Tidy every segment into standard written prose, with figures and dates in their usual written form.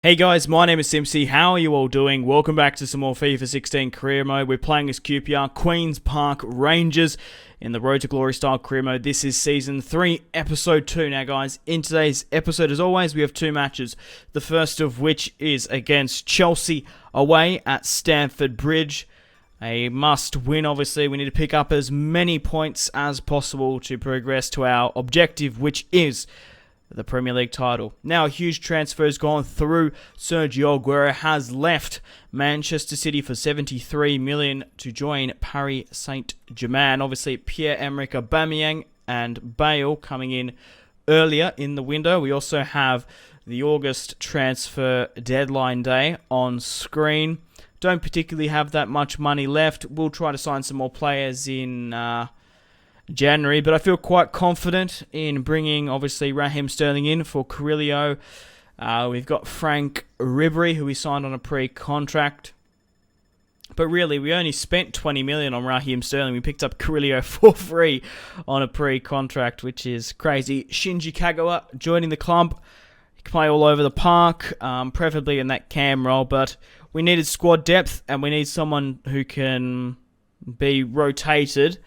Hey guys, my name is Simpzy. How are you all doing? Welcome back to some more FIFA 16 career mode. We're playing as QPR Queen's Park Rangers in the Road to Glory style career mode. This is Season 3, Episode 2. Now guys, in today's episode, as always, we have two matches. The first of which is against Chelsea away at Stamford Bridge. A must win, obviously. We need to pick up as many points as possible to progress to our objective, which is the Premier League title. Now, a huge transfer has gone through. Sergio Aguero has left Manchester City for 73 million to join Paris Saint-Germain. Obviously, Pierre-Emerick Aubameyang and Bale coming in earlier in the window. We also have the August transfer deadline day on screen. Don't particularly have that much money left. We'll try to sign some more players in January, but I feel quite confident in bringing, obviously, Raheem Sterling in for Carrillo. We've got Frank Ribery, who we signed on a pre-contract. But really, we only spent 20 million on Raheem Sterling. We picked up Carrillo for free on a pre-contract, which is crazy. Shinji Kagawa joining the club. He can play all over the park, preferably in that cam role, but we needed squad depth, and we need someone who can be rotated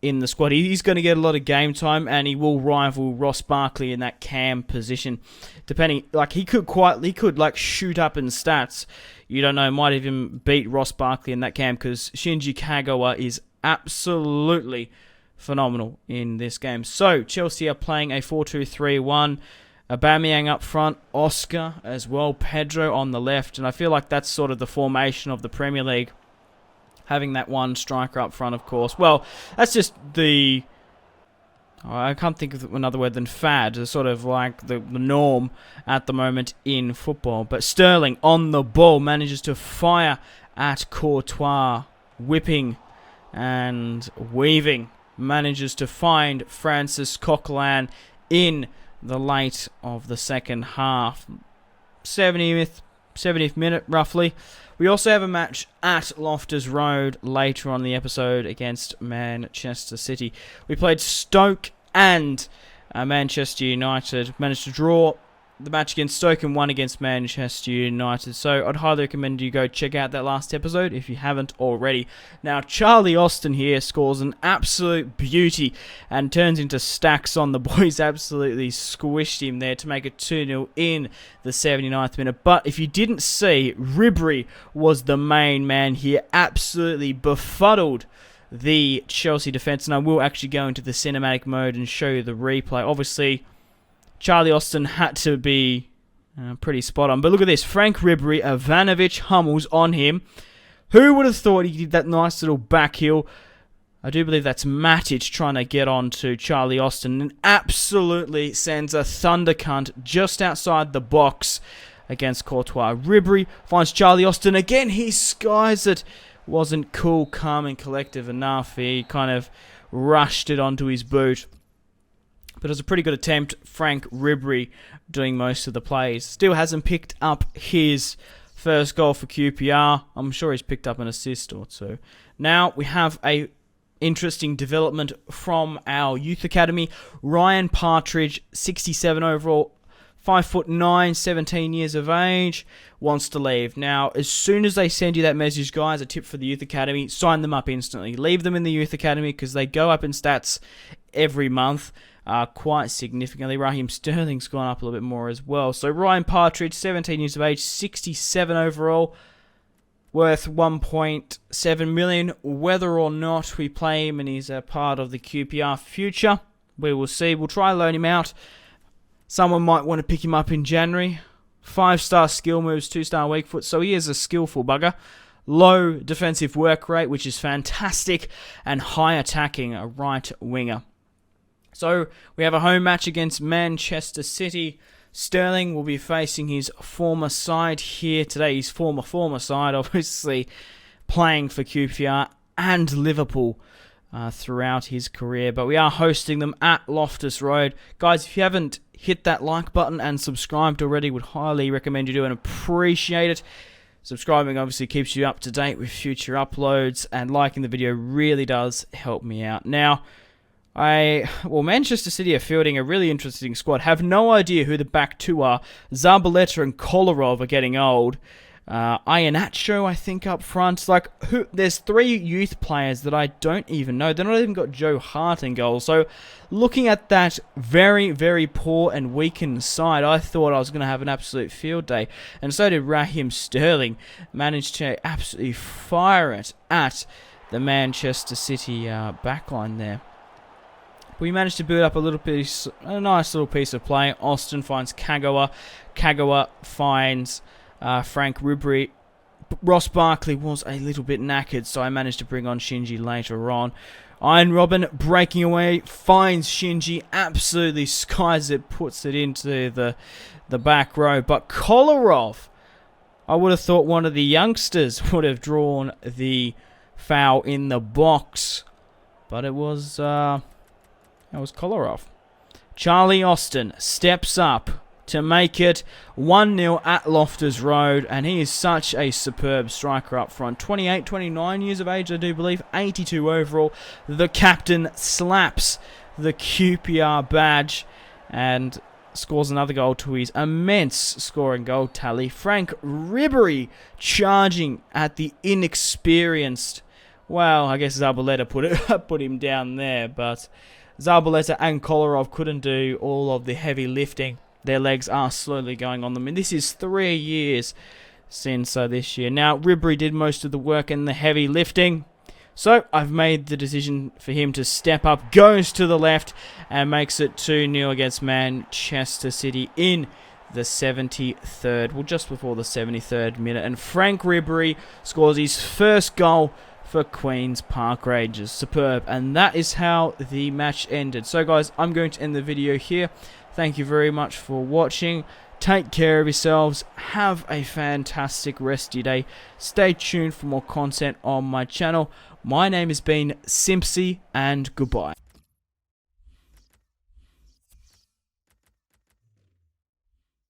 in the squad. He's going to get a lot of game time, and he will rival Ross Barkley in that cam position. Depending, like he could shoot up in stats. You don't know, might even beat Ross Barkley in that cam because Shinji Kagawa is absolutely phenomenal in this game. So Chelsea are playing a 4-2-3-1. Aubameyang up front, Oscar as well, Pedro on the left, and I feel like that's sort of the formation of the Premier League. Having that one striker up front, of course. Well, that's just I can't think of another word than fad. It's sort of like the norm at the moment in football. But Sterling on the ball manages to fire at Courtois, whipping and weaving. Manages to find Francis Coquelin in the late of the second half. 70th minute, roughly. We also have a match at Loftus Road later on in the episode against Manchester City. We played Stoke and Manchester United. Managed to draw the match against Stoke and won against Manchester United. So I'd highly recommend you go check out that last episode if you haven't already. Now, Charlie Austin here scores an absolute beauty and turns into stacks on. The boys absolutely squished him there to make it 2-0 in the 79th minute. But if you didn't see, Ribery was the main man here. Absolutely befuddled the Chelsea defence. And I will actually go into the cinematic mode and show you the replay. Obviously, Charlie Austin had to be pretty spot on. But look at this. Frank Ribery, Ivanovic, Hummels on him. Who would have thought he did that nice little back heel? I do believe that's Matic trying to get on to Charlie Austin and absolutely sends a thunder cunt just outside the box against Courtois. Ribery finds Charlie Austin again. He skies it. Wasn't cool, calm and collective enough. He kind of rushed it onto his boot. But it was a pretty good attempt. Frank Ribery doing most of the plays. Still hasn't picked up his first goal for QPR. I'm sure he's picked up an assist or two. Now we have a interesting development from our youth academy. Ryan Partridge, 67 overall, 5'9", 17 years of age, wants to leave. Now, as soon as they send you that message, guys, a tip for the youth academy, sign them up instantly. Leave them in the youth academy because they go up in stats every month. Quite significantly. Raheem Sterling's gone up a little bit more as well. So Ryan Partridge, 17 years of age, 67 overall, worth 1.7 million. Whether or not we play him and he's a part of the QPR future, we will see. We'll try to loan him out. Someone might want to pick him up in January. 5-star skill moves, 2-star weak foot, so he is a skillful bugger. Low defensive work rate, which is fantastic, and high attacking, a right winger. So we have a home match against Manchester City. Sterling will be facing his former side here today. His former side, obviously, playing for QPR and Liverpool throughout his career. But we are hosting them at Loftus Road. Guys, if you haven't hit that like button and subscribed already, would highly recommend you do and appreciate it. Subscribing obviously keeps you up to date with future uploads, and liking the video really does help me out. Now, Manchester City are fielding a really interesting squad. Have no idea who the back two are. Zabaleta and Kolarov are getting old. Iheanacho, I think, up front. There's 3 youth players that I don't even know. They're not even got Joe Hart in goal. So, looking at that very, very poor and weakened side, I thought I was going to have an absolute field day. And so did Raheem Sterling. Managed to absolutely fire it at the Manchester City backline there. We managed to build up a nice little piece of play. Austin finds Kagawa. Kagawa finds Frank Ribery. Ross Barkley was a little bit knackered, so I managed to bring on Shinji later on. Iron Robin breaking away, finds Shinji, absolutely skies it, puts it into the back row. But Kolarov, I would have thought one of the youngsters would have drawn the foul in the box, but it was Kolarov. Charlie Austin steps up to make it 1-0 at Loftus Road, and he is such a superb striker up front. 28, 29 years of age, I do believe, 82 overall. The captain slaps the QPR badge and scores another goal to his immense scoring goal tally. Frank Ribery charging at the inexperienced, well, I guess Zabaleta put him down there, but Zabaleta and Kolarov couldn't do all of the heavy lifting. Their legs are slowly going on them. And this is 3 years since this year. Now, Ribery did most of the work and the heavy lifting. So, I've made the decision for him to step up. Goes to the left and makes it 2-0 against Manchester City in the 73rd. Well, just before the 73rd minute. And Frank Ribery scores his first goal for Queen's Park Rangers. Superb. And that is how the match ended. So, guys, I'm going to end the video here. Thank you very much for watching. Take care of yourselves. Have a fantastic rest of your day. Stay tuned for more content on my channel. My name has been Simpzy, and goodbye.